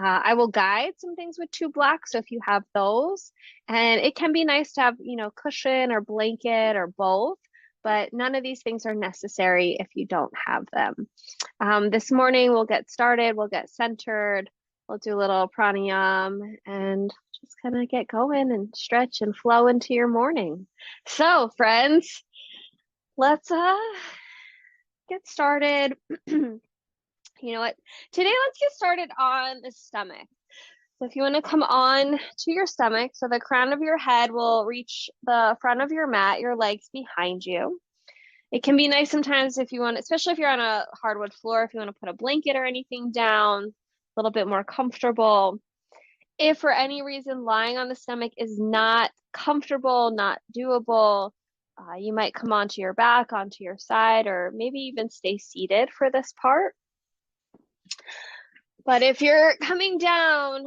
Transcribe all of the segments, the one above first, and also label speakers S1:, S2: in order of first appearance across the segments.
S1: I will guide some things with two blocks. So if you have those, and it can be nice to have, cushion or blanket or both, but none of these things are necessary if you don't have them. This morning we'll get started, we'll get centered, we'll do a little pranayam and just kind of get going and stretch and flow into your morning. So, friends, let's get started. You know what? Today, let's get started on the stomach. So if you want to come on to your stomach, so the crown of your head will reach the front of your mat, your legs behind you. It can be nice sometimes if you want, especially if you're on a hardwood floor, if you want to put a blanket or anything down, a little bit more comfortable. If for any reason lying on the stomach is not comfortable, not doable, you might come onto your back, onto your side, or maybe even stay seated for this part. But if you're coming down,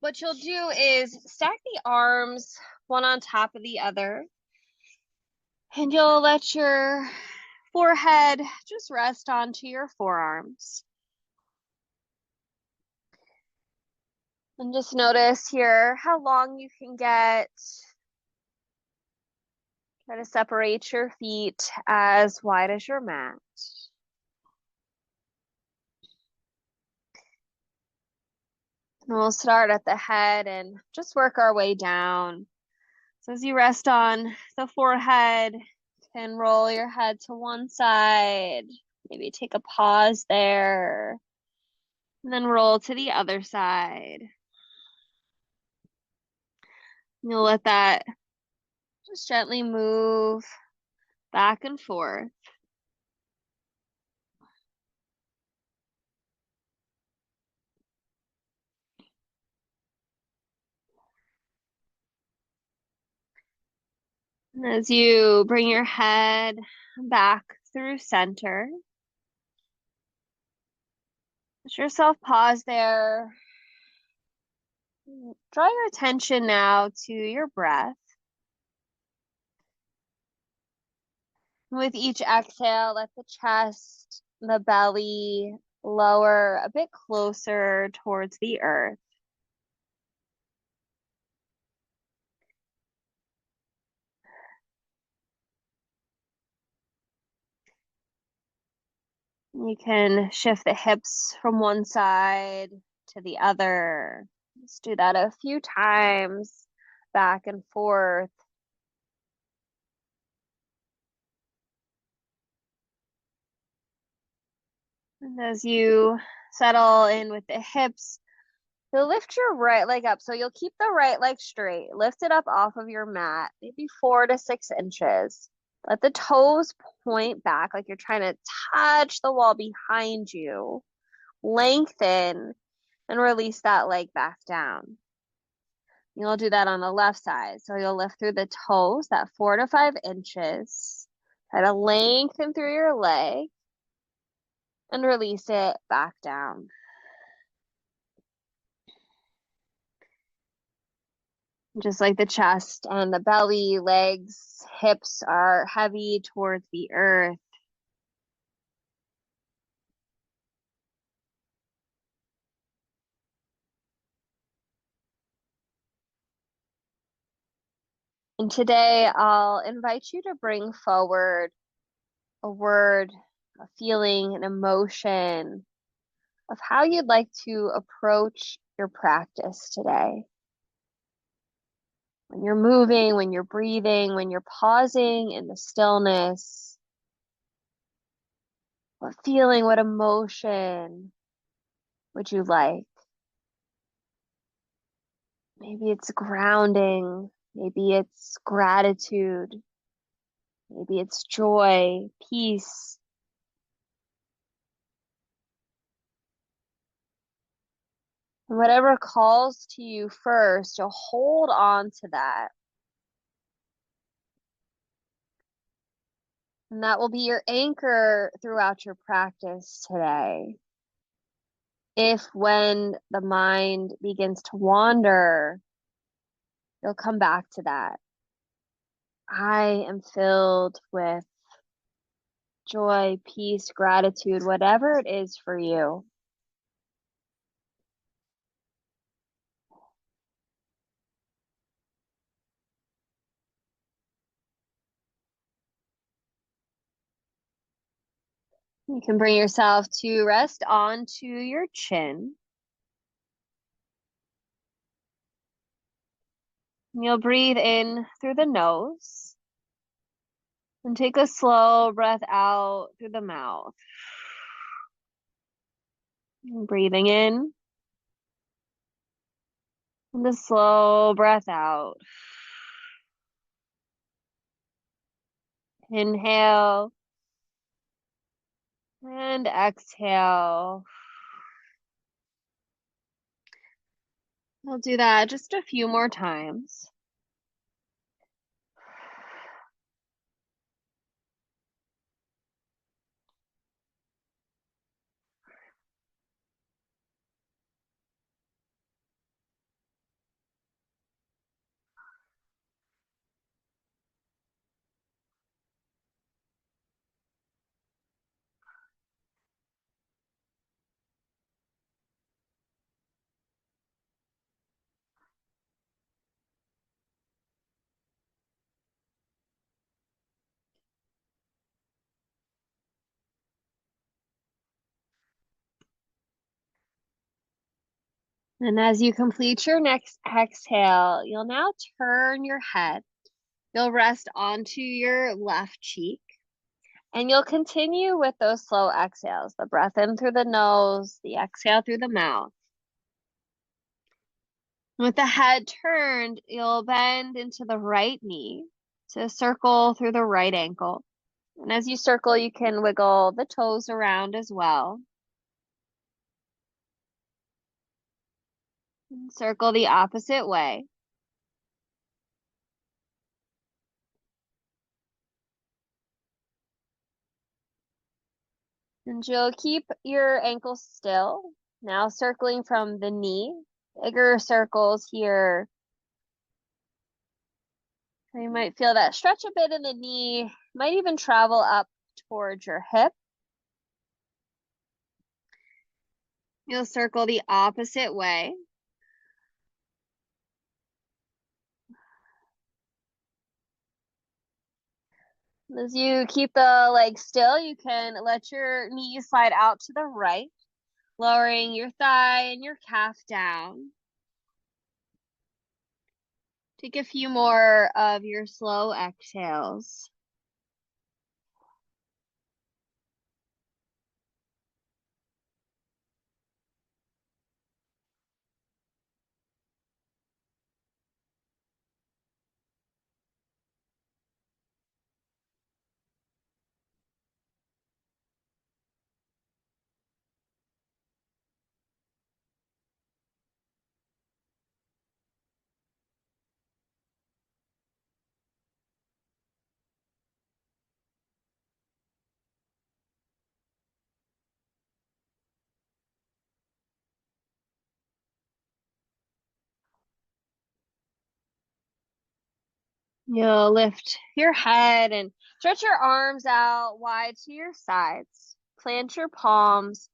S1: what you'll do is stack the arms one on top of the other, and you'll let your forehead just rest onto your forearms. And just notice here how long you can get. Try to separate your feet as wide as your mat. And we'll start at the head and just work our way down. So as you rest on the forehead, you can roll your head to one side, maybe take a pause there, and then roll to the other side. And you'll let that just gently move back and forth. And as you bring your head back through center, let yourself pause there. Draw your attention now to your breath. With each exhale, let the chest, the belly lower a bit closer towards the earth. You can shift the hips from one side to the other. Just do that a few times, back and forth. And as you settle in with the hips, you'll lift your right leg up. So you'll keep the right leg straight. Lift it up off of your mat, maybe 4 to 6 inches. Let the toes point back like you're trying to touch the wall behind you. Lengthen and release that leg back down. You'll do that on the left side. So you'll lift through the toes, that 4 to 5 inches. Try to lengthen through your leg and release it back down. Just like the chest and the belly, legs, hips are heavy towards the earth. And today I'll invite you to bring forward a word, a feeling, an emotion of how you'd like to approach your practice today. When you're moving, when you're breathing, when you're pausing in the stillness, what feeling, what emotion would you like? Maybe it's grounding, maybe it's gratitude, maybe it's joy, peace. And whatever calls to you first, you'll hold on to that. And that will be your anchor throughout your practice today. If when the mind begins to wander, you'll come back to that. I am filled with joy, peace, gratitude, whatever it is for you. You can bring yourself to rest onto your chin. You'll breathe in through the nose and take a slow breath out through the mouth. And breathing in and a slow breath out. Inhale and exhale. We'll do that just a few more times. And as you complete your next exhale, you'll now turn your head. You'll rest onto your left cheek. And you'll continue with those slow exhales, the breath in through the nose, the exhale through the mouth. With the head turned, you'll bend into the right knee to circle through the right ankle. And as you circle, you can wiggle the toes around as well. And circle the opposite way. And you'll keep your ankles still. Now circling from the knee, bigger circles here. So you might feel that stretch a bit in the knee, might even travel up towards your hip. You'll circle the opposite way. As you keep the legs still, you can let your knees slide out to the right, lowering your thigh and your calf down. Take a few more of your slow exhales. You'll lift your head and stretch your arms out wide to your sides. Plant your palms.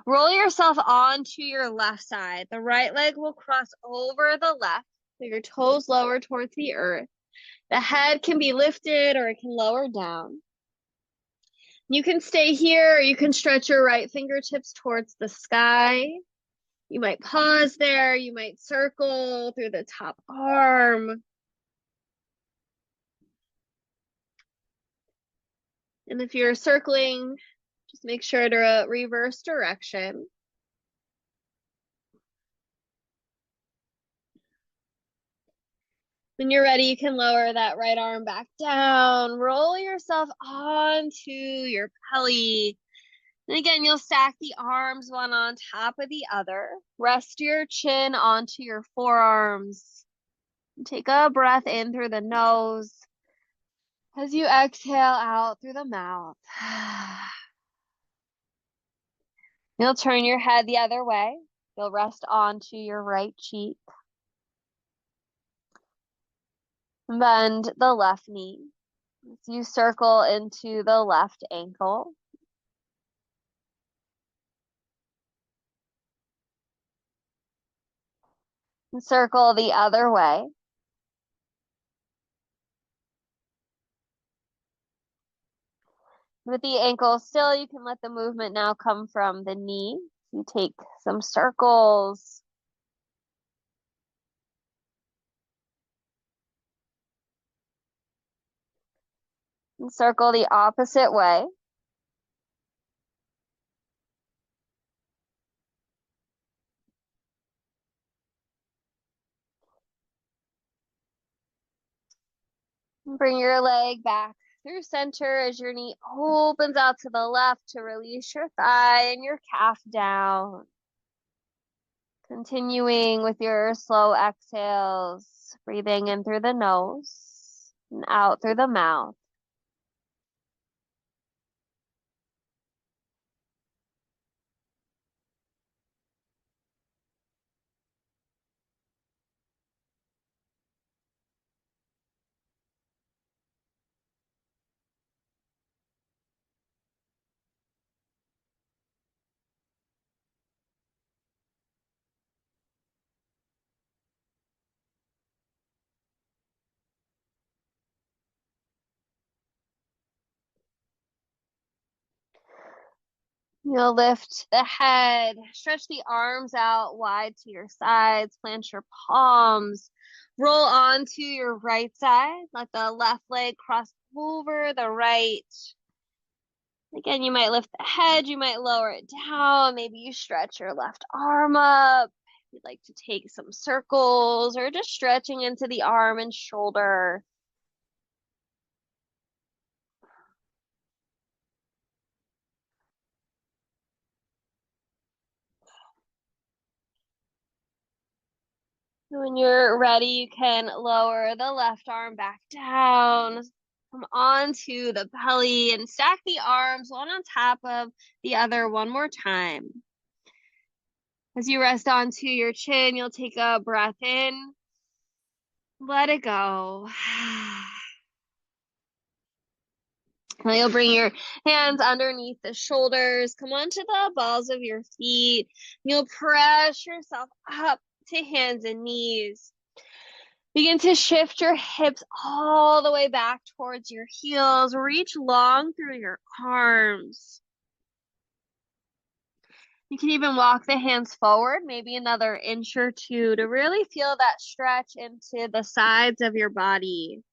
S1: Roll yourself onto your left side. The right leg will cross over the left, so your toes lower towards the earth. The head can be lifted or it can lower down. You can stay here, or you can stretch your right fingertips towards the sky. You might pause there. You might circle through the top arm. And if you're circling, just make sure to reverse direction. When you're ready, you can lower that right arm back down. Roll yourself onto your belly. And again, you'll stack the arms one on top of the other. Rest your chin onto your forearms. Take a breath in through the nose as you exhale out through the mouth. You'll turn your head the other way. You'll rest onto your right cheek. Bend the left knee. As you circle into the left ankle. And circle the other way. With the ankle still, you can let the movement now come from the knee. You take some circles. And circle the opposite way. Bring your leg back through center as your knee opens out to the left to release your thigh and your calf down. Continuing with your slow exhales, breathing in through the nose and out through the mouth. You'll lift the head, stretch the arms out wide to your sides, plant your palms, roll onto your right side, let the left leg cross over the right. Again, you might lift the head, you might lower it down, maybe you stretch your left arm up. If you'd like to take some circles or just stretching into the arm and shoulder. When you're ready, you can lower the left arm back down, come onto the belly and stack the arms one on top of the other one more time. As you rest onto your chin, you'll take a breath in, let it go. Now you'll bring your hands underneath the shoulders, come onto the balls of your feet. You'll press yourself up to hands and knees. Begin to shift your hips all the way back towards your heels. Reach long through your arms. You can even walk the hands forward, maybe another inch or two, to really feel that stretch into the sides of your body.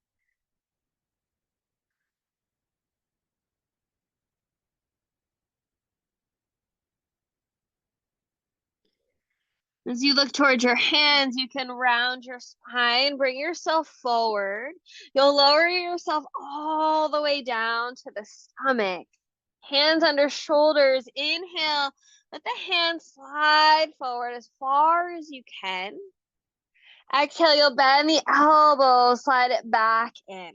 S1: As you look towards your hands, you can round your spine, bring yourself forward. You'll lower yourself all the way down to the stomach. Hands under shoulders. Inhale, let the hands slide forward as far as you can. Exhale, you'll bend the elbow, slide it back in.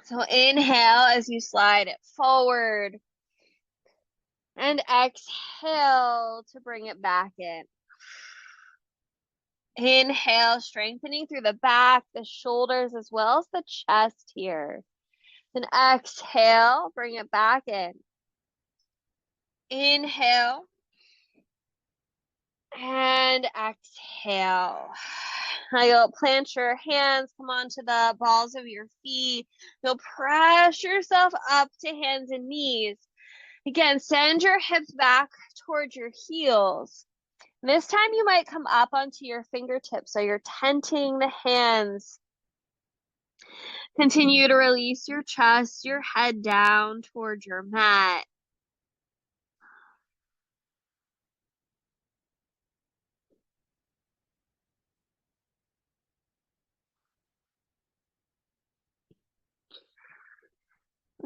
S1: So inhale as you slide it forward. And exhale to bring it back in. Inhale, strengthening through the back, the shoulders, as well as the chest here. Then exhale, bring it back in. Inhale. And exhale. Now you'll plant your hands, come onto the balls of your feet. You'll press yourself up to hands and knees. Again, send your hips back towards your heels. This time you might come up onto your fingertips, so you're tenting the hands. Continue to release your chest, your head down towards your mat.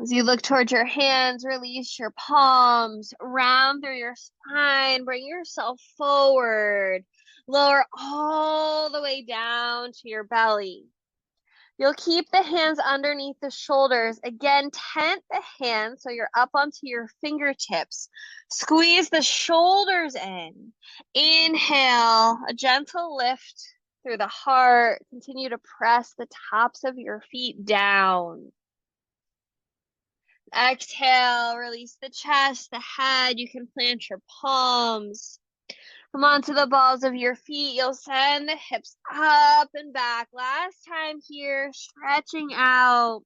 S1: As you look towards your hands, release your palms, round through your spine, bring yourself forward, lower all the way down to your belly. You'll keep the hands underneath the shoulders. Again, tent the hands so you're up onto your fingertips. Squeeze the shoulders in. Inhale, a gentle lift through the heart. Continue to press the tops of your feet down. Exhale, release the chest, the head. You can plant your palms. Come onto the balls of your feet. You'll send the hips up and back. Last time here, stretching out.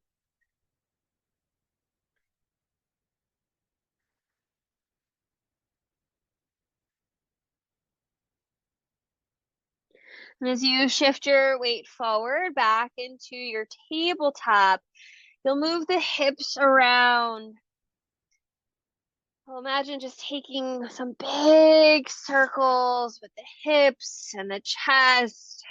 S1: As you shift your weight forward back into your tabletop, you'll move the hips around. Well, imagine just taking some big circles with the hips and the chest.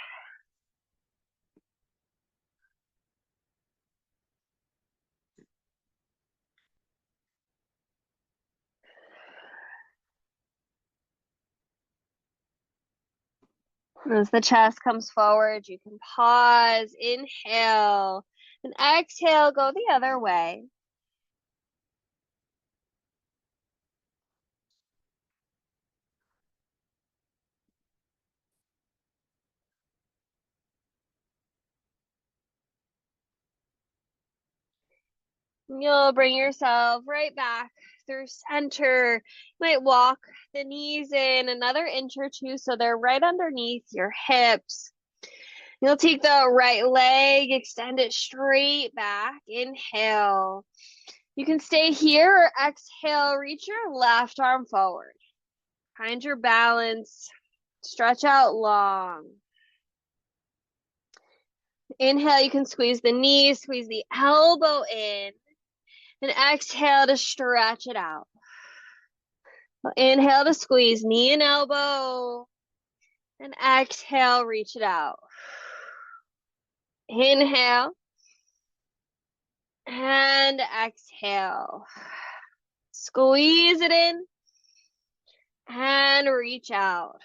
S1: As the chest comes forward, you can pause, inhale, and exhale, go the other way. You'll bring yourself right back through center. You might walk the knees in another inch or two so they're right underneath your hips. You'll take the right leg, extend it straight back. Inhale. You can stay here or exhale, reach your left arm forward. Find your balance. Stretch out long. Inhale, you can squeeze the knee, squeeze the elbow in. And exhale to stretch it out. Inhale to squeeze knee and elbow. And exhale, reach it out. Inhale. And exhale. Squeeze it in. And reach out.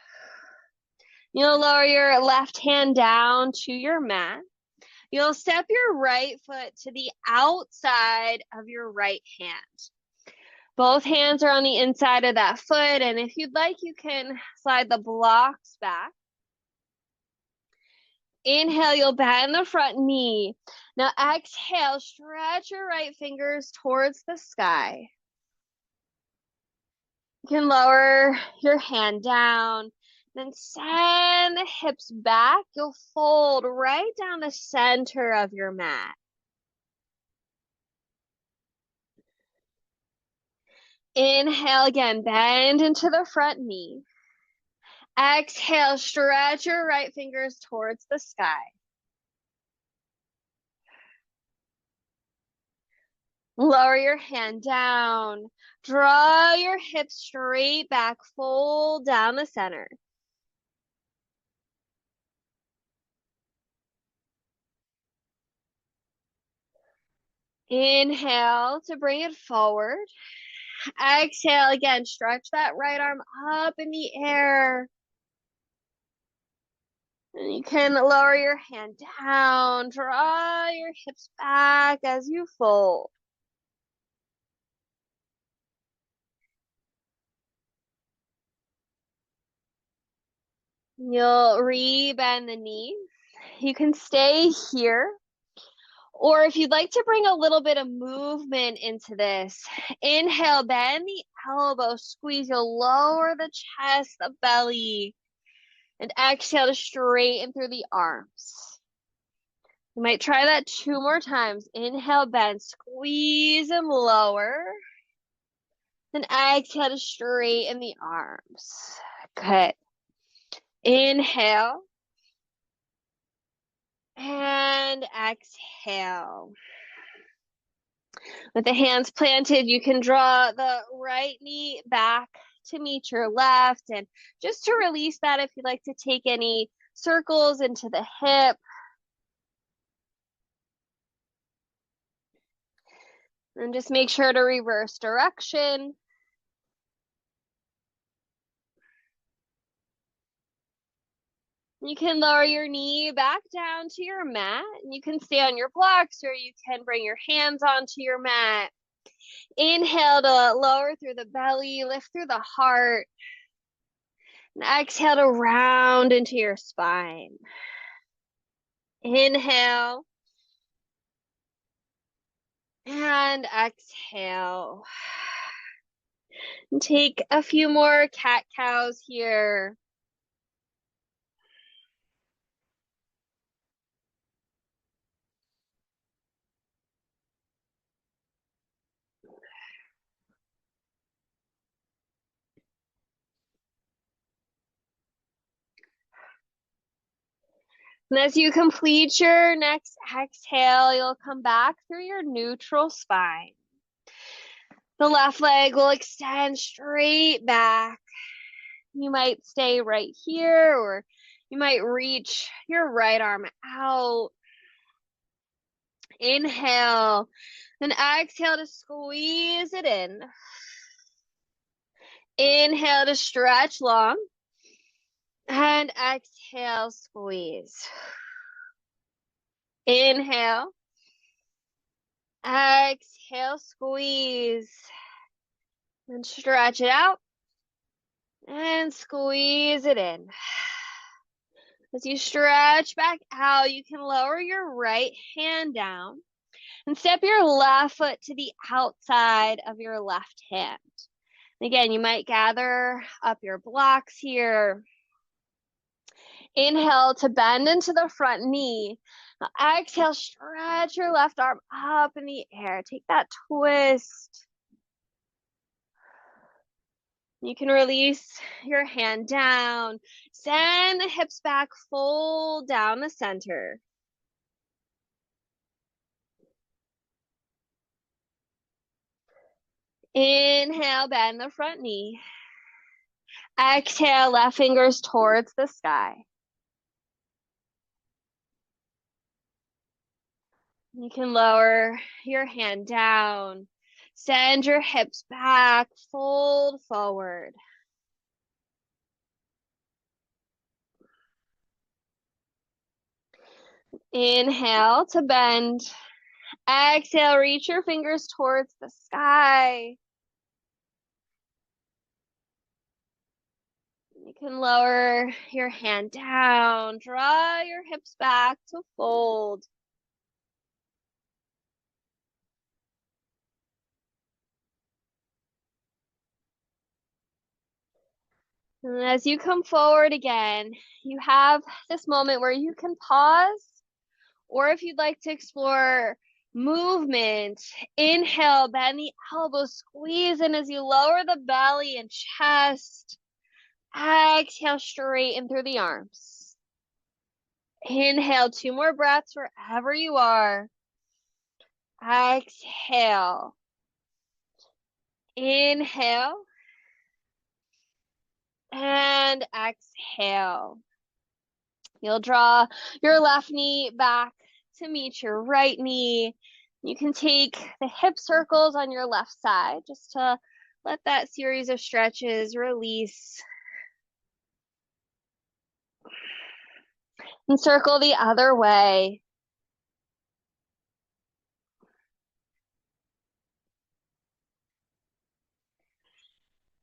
S1: You'll lower your left hand down to your mat. You'll step your right foot to the outside of your right hand. Both hands are on the inside of that foot, and if you'd like, you can slide the blocks back. Inhale, you'll bend the front knee. Now exhale, stretch your right fingers towards the sky. You can lower your hand down, then send the hips back. You'll fold right down the center of your mat. Inhale again, bend into the front knee. Exhale, stretch your right fingers towards the sky. Lower your hand down. Draw your hips straight back, fold down the center. Inhale to bring it forward. Exhale again, stretch that right arm up in the air. And you can lower your hand down, draw your hips back as you fold. You'll re-bend the knee. You can stay here. Or if you'd like to bring a little bit of movement into this, inhale, bend the elbow, squeeze. You'll lower the chest, the belly, and exhale to straighten through the arms. You might try that 2 more times. Inhale, bend, squeeze and lower. Then exhale to straighten the arms. Good. Inhale. And exhale. With the hands planted, you can draw the right knee back to meet your left. And just to release that, if you'd like to take any circles into the hip. And just make sure to reverse direction. You can lower your knee back down to your mat. You can stay on your blocks or you can bring your hands onto your mat. Inhale to lower through the belly, lift through the heart. And exhale to round into your spine. Inhale. And exhale. And take a few more cat-cows here. And as you complete your next exhale, you'll come back through your neutral spine. The left leg will extend straight back. You might stay right here, or you might reach your right arm out. Inhale, then exhale to squeeze it in. Inhale to stretch long, and exhale, squeeze. Inhale, exhale, squeeze, and stretch it out, and squeeze it in. As you stretch back out, you can lower your right hand down and step your left foot to the outside of your left hand. Again, you might gather up your blocks here. Inhale to bend into the front knee. Now exhale, stretch your left arm up in the air. Take that twist. You can release your hand down. Send the hips back, fold down the center. Inhale, bend the front knee. Exhale, left fingers towards the sky. You can lower your hand down. Send your hips back, fold forward. Inhale to bend. Exhale, reach your fingers towards the sky. You can lower your hand down. Draw your hips back to fold. And as you come forward again, you have this moment where you can pause, or if you'd like to explore movement, inhale, bend the elbows, squeeze in as you lower the belly and chest. Exhale, straighten through the arms. Inhale, 2 more breaths wherever you are. Exhale. Inhale. And exhale. You'll draw your left knee back to meet your right knee. You can take the hip circles on your left side just to let that series of stretches release. And circle the other way.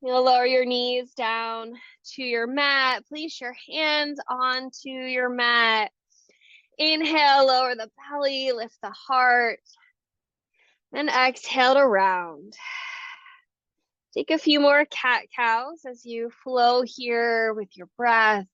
S1: You'll lower your knees down to your mat. Place your hands onto your mat. Inhale, lower the belly, lift the heart. And exhale to round. Take a few more cat-cows as you flow here with your breath.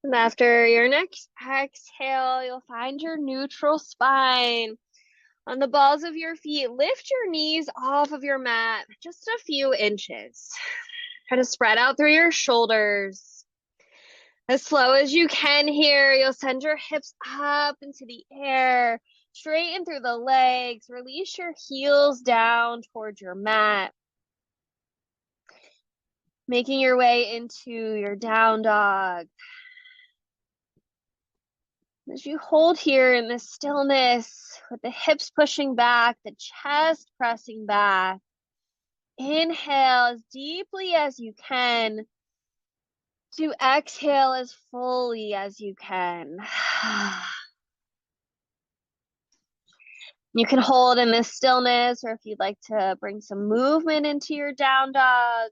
S1: And after your next exhale, you'll find your neutral spine. On the balls of your feet, lift your knees off of your mat just a few inches. Try to spread out through your shoulders. As slow as you can here, you'll send your hips up into the air, straighten through the legs, release your heels down towards your mat. Making your way into your down dog. As you hold here in this stillness, with the hips pushing back, the chest pressing back, inhale as deeply as you can, to exhale as fully as you can. You can hold in this stillness, or if you'd like to bring some movement into your down dog.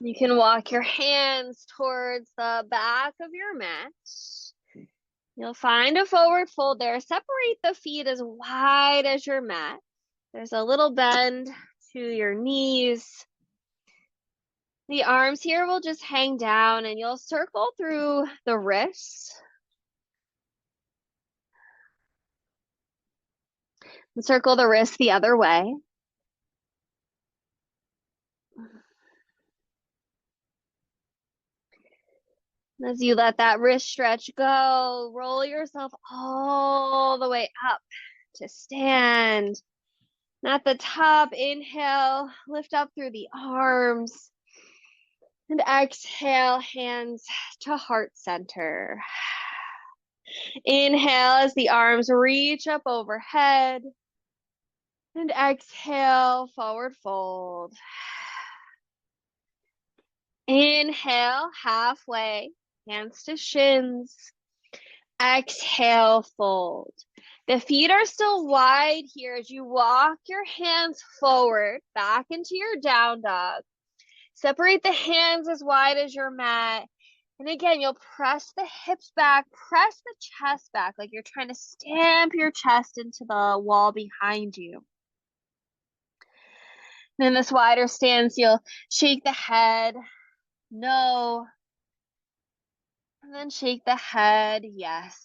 S1: You can walk your hands towards the back of your mat. You'll find a forward fold there. Separate the feet as wide as your mat. There's a little bend to your knees. The arms here will just hang down and you'll circle through the wrists. And circle the wrists the other way. As you let that wrist stretch go, roll yourself all the way up to stand. And at the top, inhale, lift up through the arms. And exhale, hands to heart center. Inhale as the arms reach up overhead. And exhale, forward fold. Inhale, halfway, hands to shins. Exhale, fold. The feet are still wide here as you walk your hands forward, back into your down dog. Separate the hands as wide as your mat. And again, you'll press the hips back, press the chest back, like you're trying to stamp your chest into the wall behind you. And in this wider stance, you'll shake the head, no. And then shake the head, yes.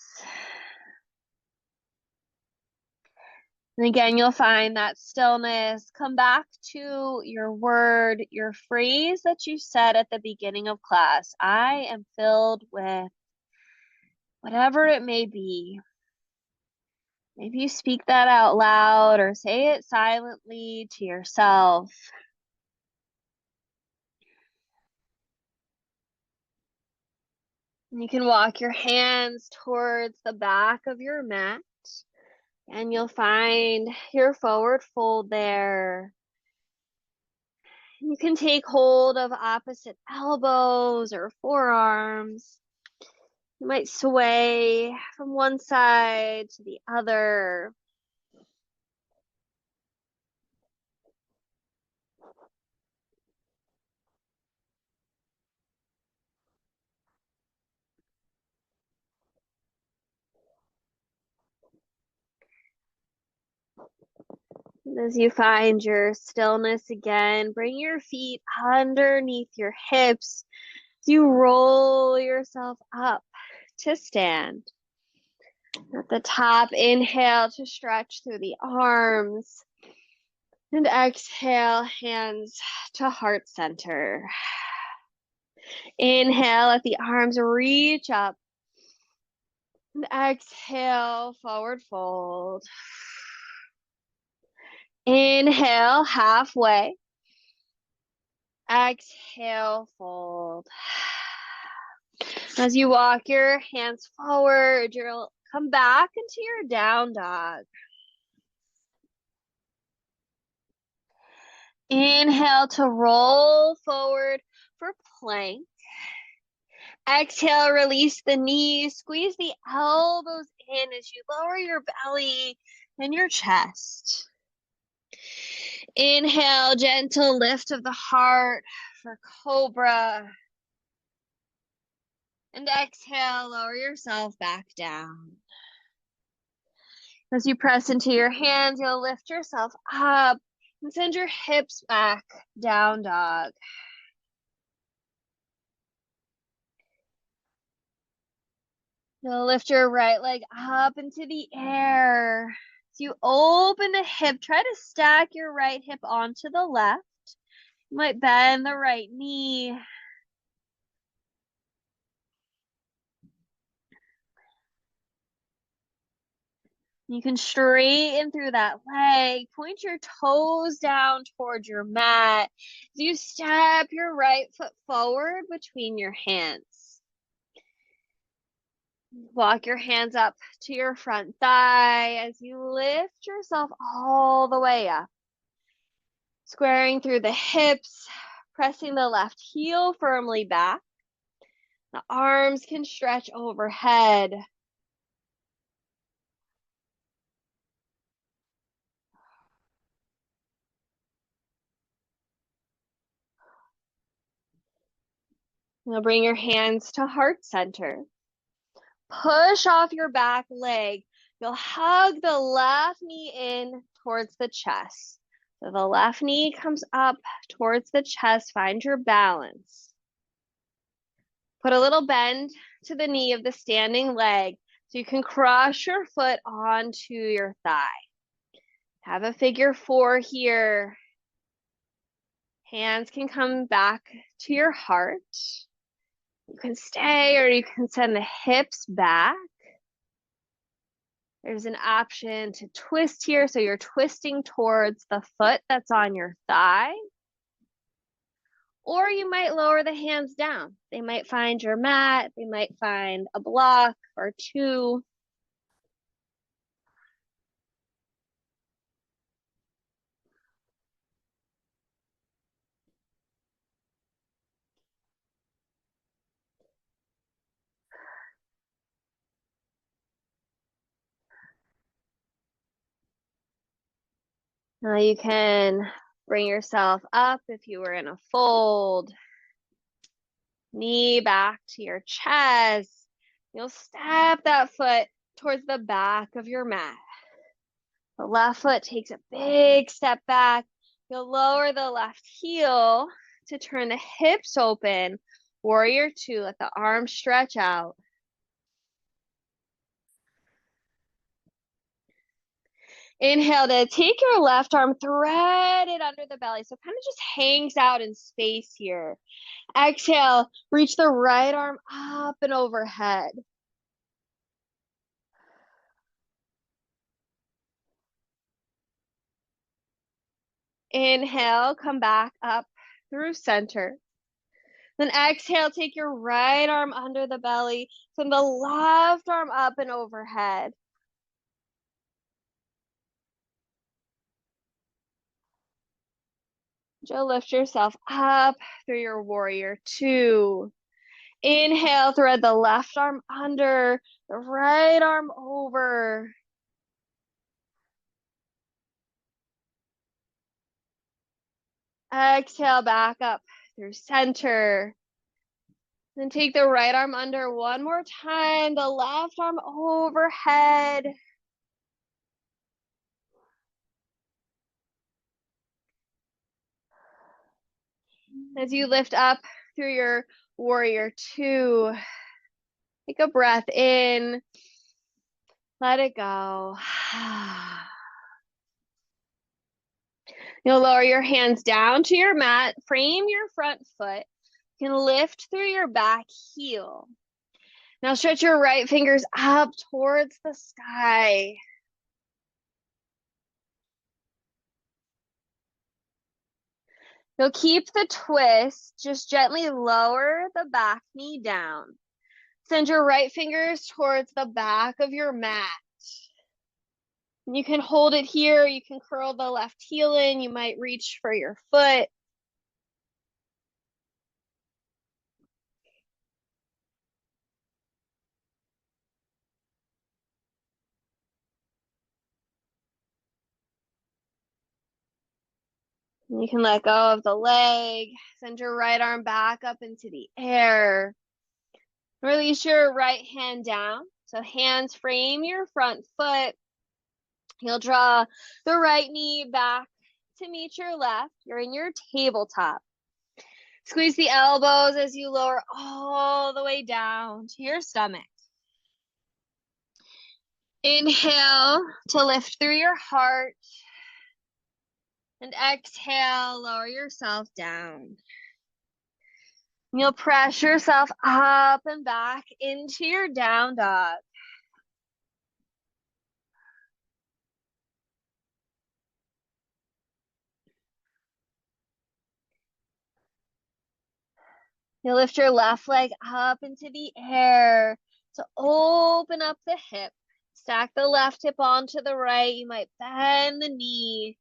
S1: And again, you'll find that stillness. Come back to your word, your phrase that you said at the beginning of class. I am filled with whatever it may be. Maybe you speak that out loud or say it silently to yourself. And you can walk your hands towards the back of your mat. And you'll find your forward fold there. You can take hold of opposite elbows or forearms. You might sway from one side to the other. And as you find your stillness again, bring your feet underneath your hips. You roll yourself up to stand. At the top, inhale to stretch through the arms. And exhale, hands to heart center. Inhale, let the arms reach up. And exhale, forward fold. Inhale, halfway. Exhale, fold. As you walk your hands forward, you'll come back into your down dog. Inhale to roll forward for plank. Exhale, release the knees, squeeze the elbows in as you lower your belly and your chest. Inhale, gentle lift of the heart for cobra. And exhale, lower yourself back down. As you press into your hands, you'll lift yourself up and send your hips back, down dog. You'll lift your right leg up into the air. As you open the hip, try to stack your right hip onto the left. You might bend the right knee. You can straighten through that leg. Point your toes down towards your mat. As you step your right foot forward between your hands. Walk your hands up to your front thigh as you lift yourself all the way up. Squaring through the hips, pressing the left heel firmly back. The arms can stretch overhead. Now bring your hands to heart center. Push off your back leg. You'll hug the left knee in towards the chest. So the left knee comes up towards the chest. Find your balance. Put a little bend to the knee of the standing leg so you can cross your foot onto your thigh. Have a figure 4 here. Hands can come back to your heart. You can stay or you can send the hips back. There's an option to twist here, so you're twisting towards the foot that's on your thigh. Or you might lower the hands down. They might find your mat, they might find a block or 2. Now you can bring yourself up if you were in a fold. Knee back to your chest. You'll step that foot towards the back of your mat. The left foot takes a big step back. You'll lower the left heel to turn the hips open. Warrior 2, let the arms stretch out. Inhale to take your left arm, thread it under the belly. So it kind of just hangs out in space here. Exhale, reach the right arm up and overhead. Inhale, come back up through center. Then exhale, take your right arm under the belly. Send the left arm up and overhead. Joe, lift yourself up through your warrior 2. Inhale, thread the left arm under, the right arm over. Exhale, back up through center. Then take the right arm under one more time, the left arm overhead. As you lift up through your warrior 2, take a breath in, let it go. You'll lower your hands down to your mat, frame your front foot. You can lift through your back heel. Now stretch your right fingers up towards the sky. You'll keep the twist, just gently lower the back knee down. Send your right fingers towards the back of your mat. You can hold it here, you can curl the left heel in, you might reach for your foot. You can let go of the leg, send your right arm back up into the air. Release your right hand down. So hands frame your front foot. You'll draw the right knee back to meet your left. You're in your tabletop. Squeeze the elbows as you lower all the way down to your stomach. Inhale to lift through your heart. And exhale, lower yourself down. You'll press yourself up and back into your down dog. You'll lift your left leg up into the air to open up the hip. Stack the left hip onto the right. You might bend the knee.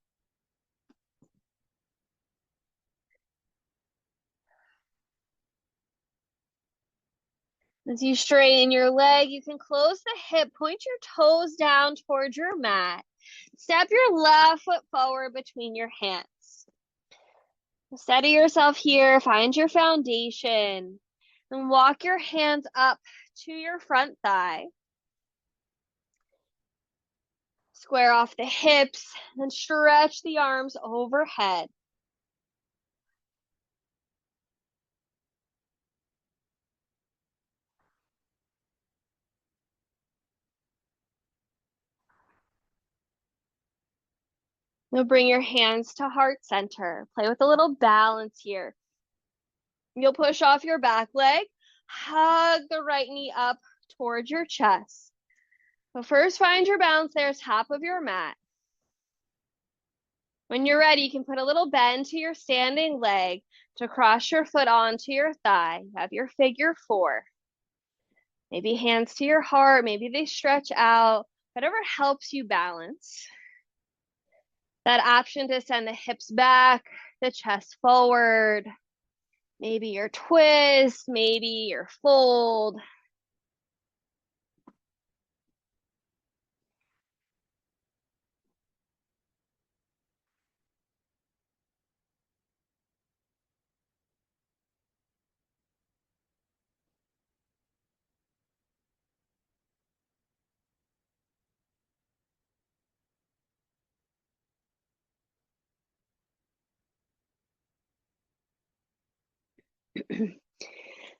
S1: As you straighten your leg, you can close the hip, point your toes down towards your mat. Step your left foot forward between your hands. Steady yourself here, find your foundation. And walk your hands up to your front thigh. Square off the hips and stretch the arms overhead. Now bring your hands to heart center. Play with a little balance here. You'll push off your back leg, hug the right knee up towards your chest. But first, find your balance there, top of your mat. When you're ready, you can put a little bend to your standing leg to cross your foot onto your thigh. You have your figure 4. Maybe hands to your heart, maybe they stretch out, whatever helps you balance. That option to send the hips back, the chest forward, maybe your twist, maybe your fold.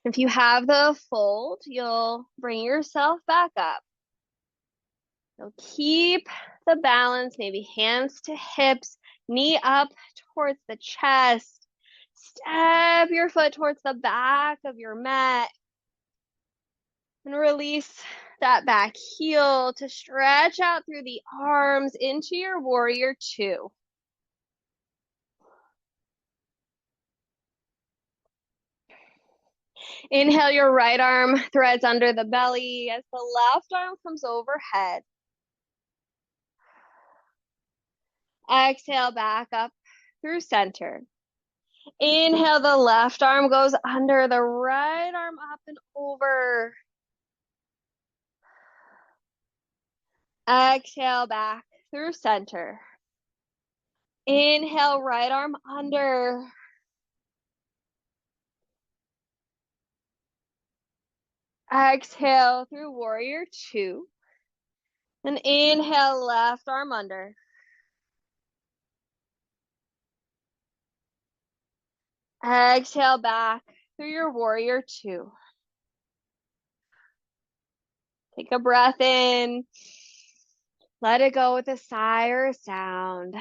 S1: If you have the fold, you'll bring yourself back up. So keep the balance, maybe hands to hips, knee up towards the chest. Step your foot towards the back of your mat. And release that back heel to stretch out through the arms into your warrior 2. Inhale, your right arm threads under the belly as the left arm comes overhead. Exhale, back up through center. Inhale, the left arm goes under, the right arm up and over. Exhale, back through center. Inhale, right arm under. Exhale through warrior 2. And inhale, left arm under. Exhale back through your warrior 2. Take a breath in. Let it go with a sigh or a sound.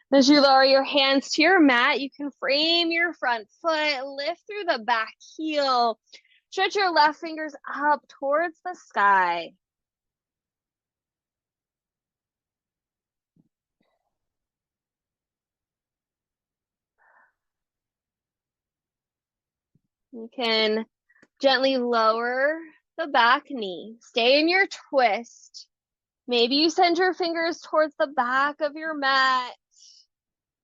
S1: As you lower your hands to your mat, you can frame your front foot, lift through the back heel, stretch your left fingers up towards the sky. You can gently lower the back knee. Stay in your twist. Maybe you send your fingers towards the back of your mat.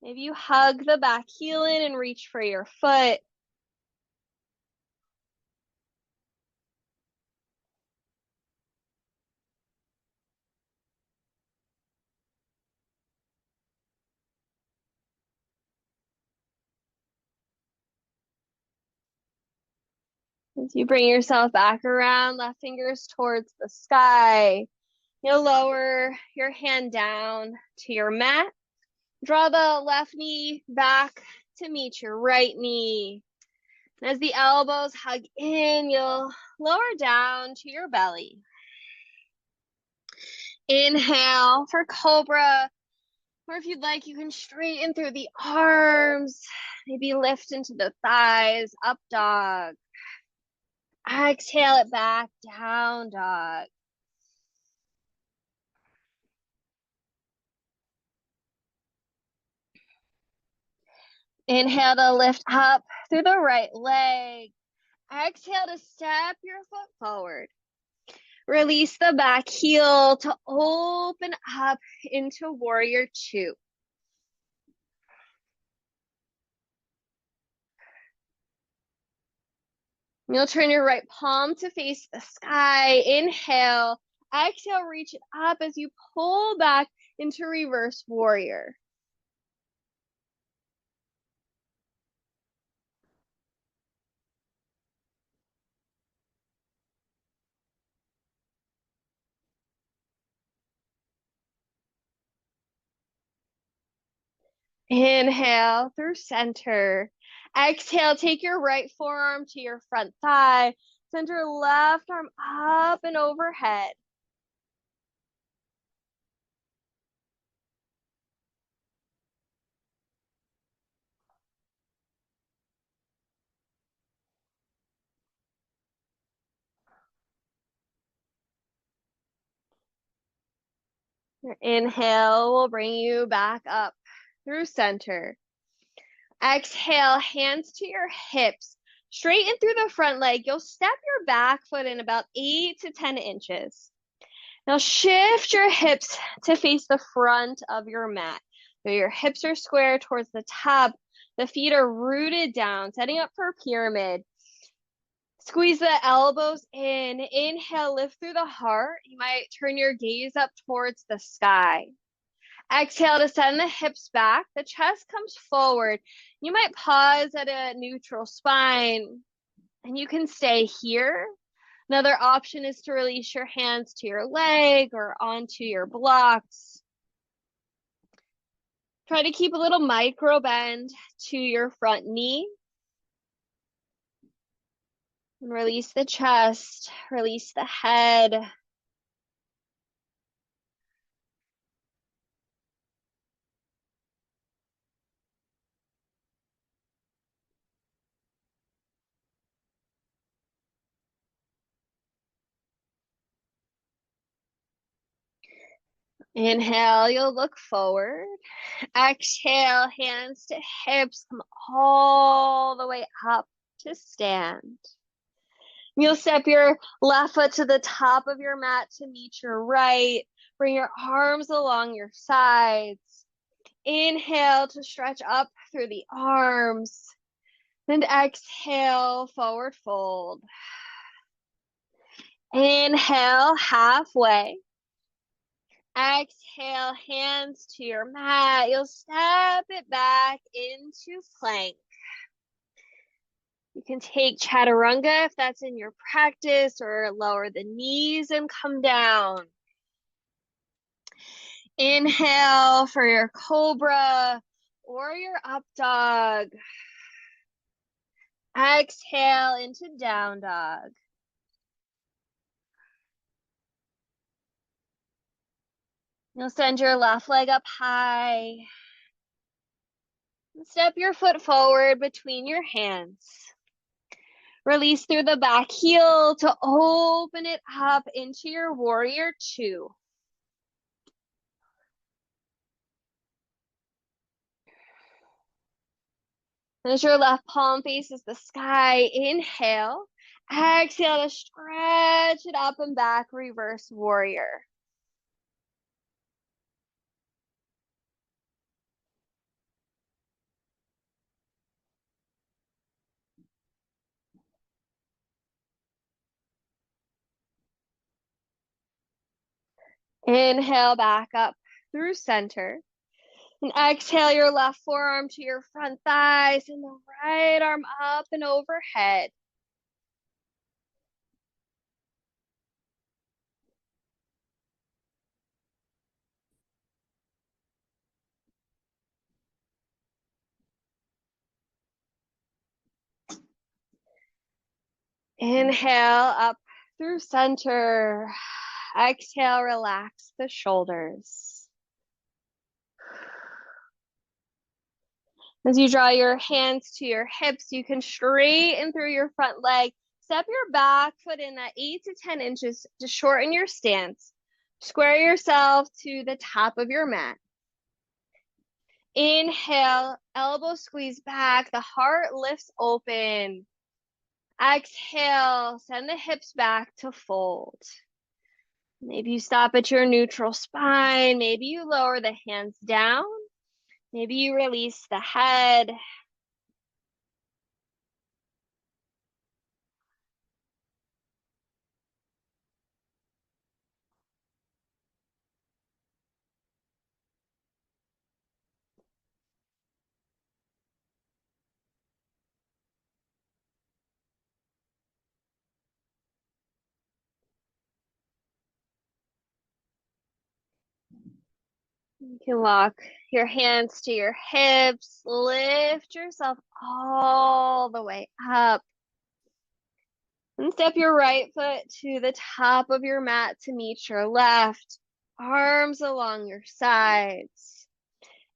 S1: Maybe you hug the back heel in and reach for your foot. As you bring yourself back around, left fingers towards the sky. You'll lower your hand down to your mat. Draw the left knee back to meet your right knee. As the elbows hug in, you'll lower down to your belly. Inhale for cobra, or if you'd like, you can straighten through the arms, maybe lift into the thighs, up dog. Exhale it back, down dog. Inhale to lift up through the right leg. Exhale to step your foot forward. Release the back heel to open up into warrior 2. You'll turn your right palm to face the sky. Inhale. Exhale, reach it up as you pull back into reverse warrior. Inhale through center. Exhale, take your right forearm to your front thigh. Send your left arm up and overhead. Your inhale will bring you back up through center. Exhale, hands to your hips. Straighten through the front leg. You'll step your back foot in about 8 to 10 inches. Now shift your hips to face the front of your mat. So your hips are square towards the top. The feet are rooted down, setting up for a pyramid. Squeeze the elbows in. Inhale, lift through the heart. You might turn your gaze up towards the sky. Exhale to send the hips back. The chest comes forward. You might pause at a neutral spine, and you can stay here. Another option is to release your hands to your leg or onto your blocks. Try to keep a little micro bend to your front knee. And release the chest, release the head. Inhale, you'll look forward. Exhale, hands to hips, come all the way up to stand. You'll step your left foot to the top of your mat to meet your right. Bring your arms along your sides. Inhale to stretch up through the arms. And exhale, forward fold. Inhale, halfway. Exhale, hands to your mat. You'll step it back into plank. You can take chaturanga if that's in your practice, or lower the knees and come down. Inhale for your cobra or your up dog. Exhale into down dog. You'll send your left leg up high. Step your foot forward between your hands. Release through the back heel to open it up into your warrior two. As your left palm faces the sky, inhale. Exhale to stretch it up and back, reverse warrior. Inhale back up through center. And exhale your left forearm to your front thighs and the right arm up and overhead. Inhale up through center. Exhale, relax the shoulders. As you draw your hands to your hips, you can straighten through your front leg. Step your back foot in at 8 to 10 inches to shorten your stance. Square yourself to the top of your mat. Inhale, elbow squeeze back, the heart lifts open. Exhale, send the hips back to fold. Maybe you stop at your neutral spine. Maybe you lower the hands down. Maybe you release the head. You can walk your hands to your hips, lift yourself all the way up, and step your right foot to the top of your mat to meet your left. Arms along your sides.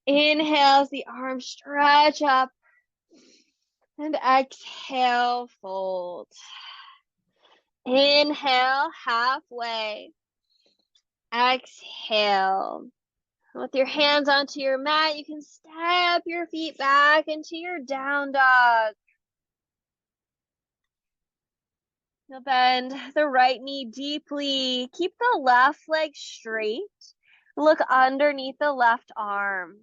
S1: Inhale as the arms stretch up, and exhale, fold. Inhale, halfway. Exhale. With your hands onto your mat, you can step your feet back into your down dog. You'll bend the right knee deeply. Keep the left leg straight. Look underneath the left arm.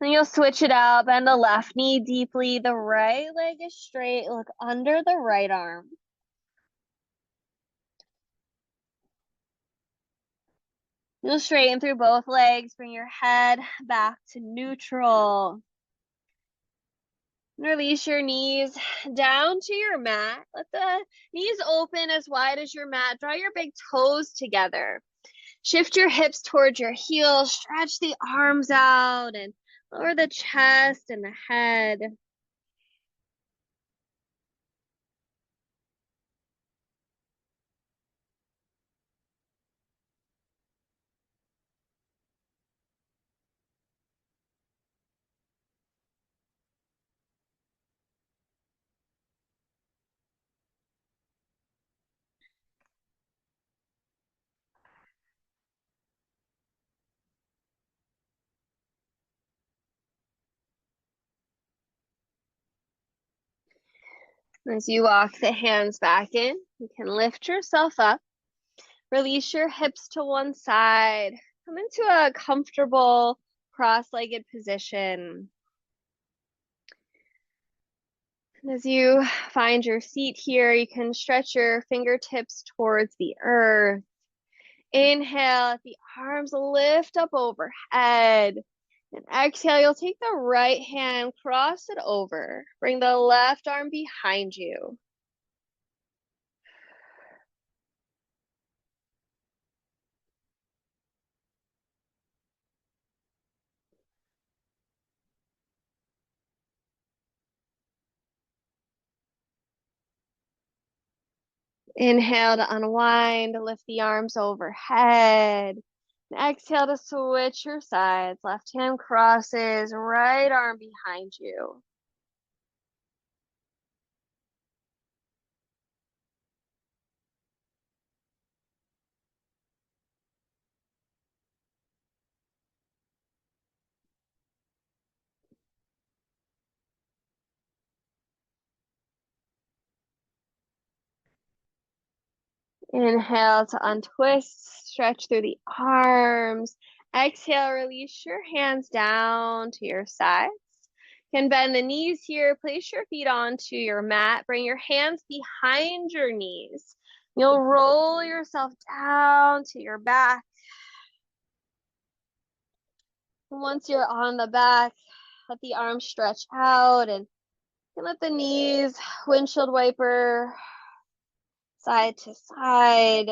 S1: Then you'll switch it out. Bend the left knee deeply. The right leg is straight. Look under the right arm. You'll straighten through both legs. Bring your head back to neutral. Release your knees down to your mat. Let the knees open as wide as your mat. Draw your big toes together. Shift your hips towards your heels. Stretch the arms out and lower the chest and the head. As you walk the hands back in, you can lift yourself up. Release your hips to one side. Come into a comfortable cross-legged position. As you find your seat here, you can stretch your fingertips towards the earth. Inhale, the arms lift up overhead. And exhale, you'll take the right hand, cross it over. Bring the left arm behind you. Inhale to unwind, lift the arms overhead. And exhale to switch your sides. Left hand crosses, right arm behind you. Inhale to untwist, stretch through the arms. Exhale, release your hands down to your sides. You can bend the knees here. Place your feet onto your mat. Bring your hands behind your knees. You'll roll yourself down to your back. And once you're on the back, let the arms stretch out and let the knees windshield wiper side to side.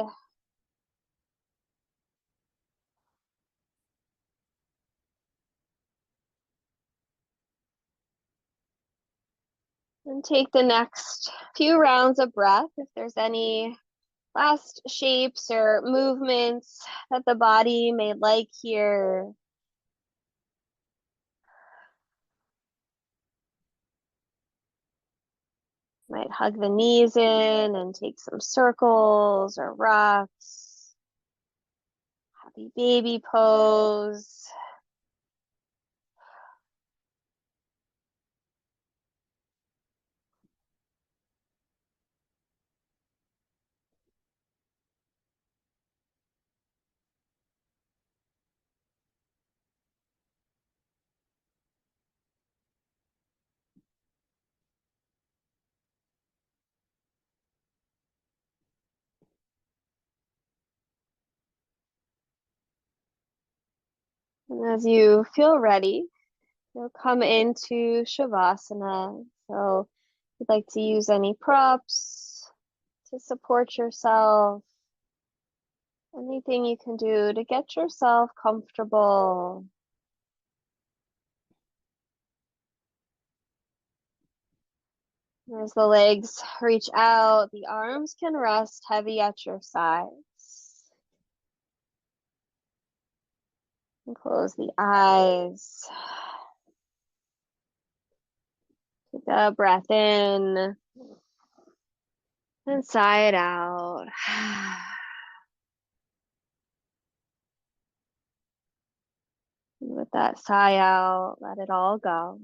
S1: And take the next few rounds of breath. If there's any last shapes or movements that the body may like here. Might hug the knees in and take some circles or rocks. Happy baby pose. And as you feel ready, you'll come into Shavasana. So if you'd like to use any props to support yourself, Anything you can do to get yourself comfortable. As the legs reach out, the arms can rest heavy at your sides. And close the eyes. Take a breath in and sigh it out. And with that sigh out, let it all go.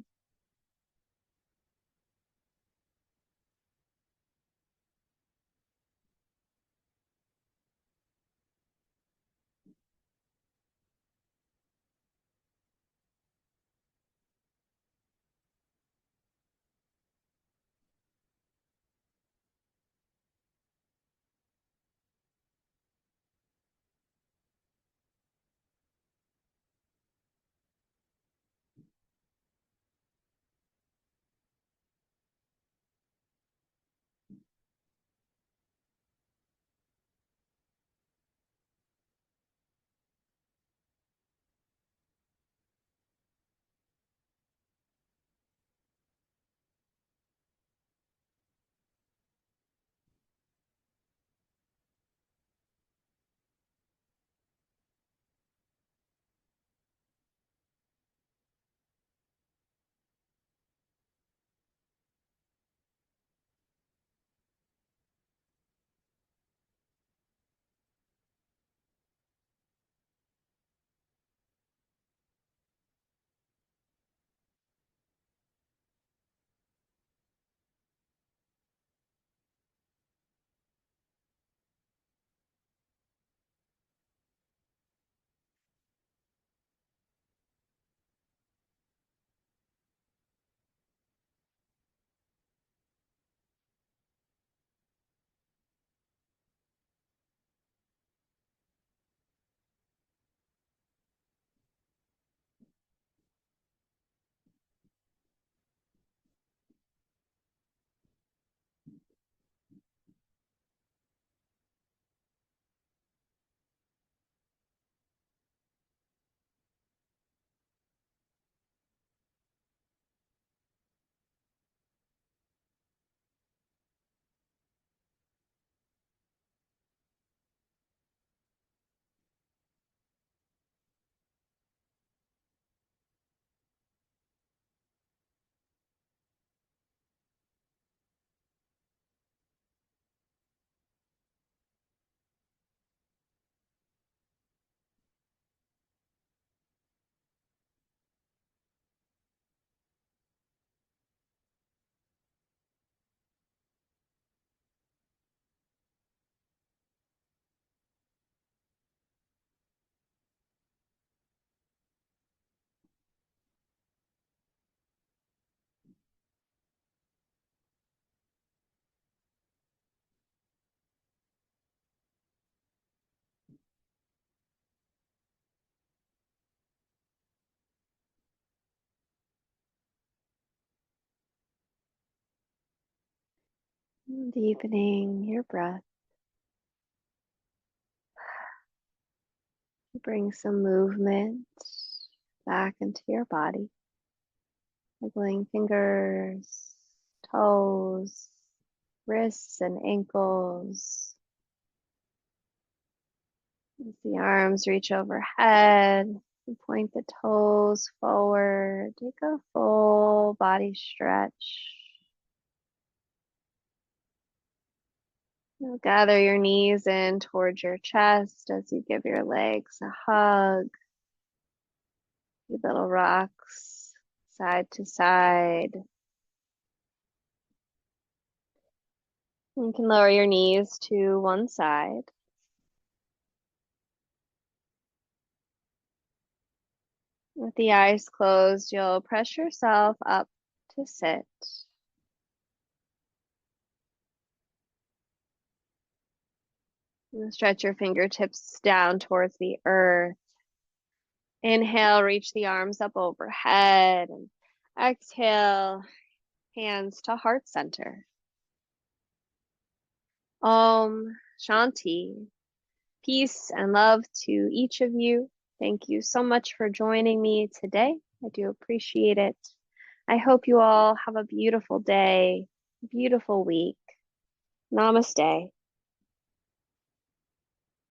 S1: Deepening your breath. Bring some movement back into your body. Wiggling fingers, toes, wrists, and ankles. As the arms reach overhead, and point the toes forward. Take a full body stretch. Now gather your knees in towards your chest as you give your legs a hug. Your little rocks side to side. You can lower your knees to one side. With the eyes closed, you'll press yourself up to sit. And stretch your fingertips down towards the earth. Inhale, reach the arms up overhead. And exhale, hands to heart center. Om Shanti. Peace and love to each of you. Thank you so much for joining me today. I do appreciate it. I hope you all have a beautiful day, beautiful week. Namaste.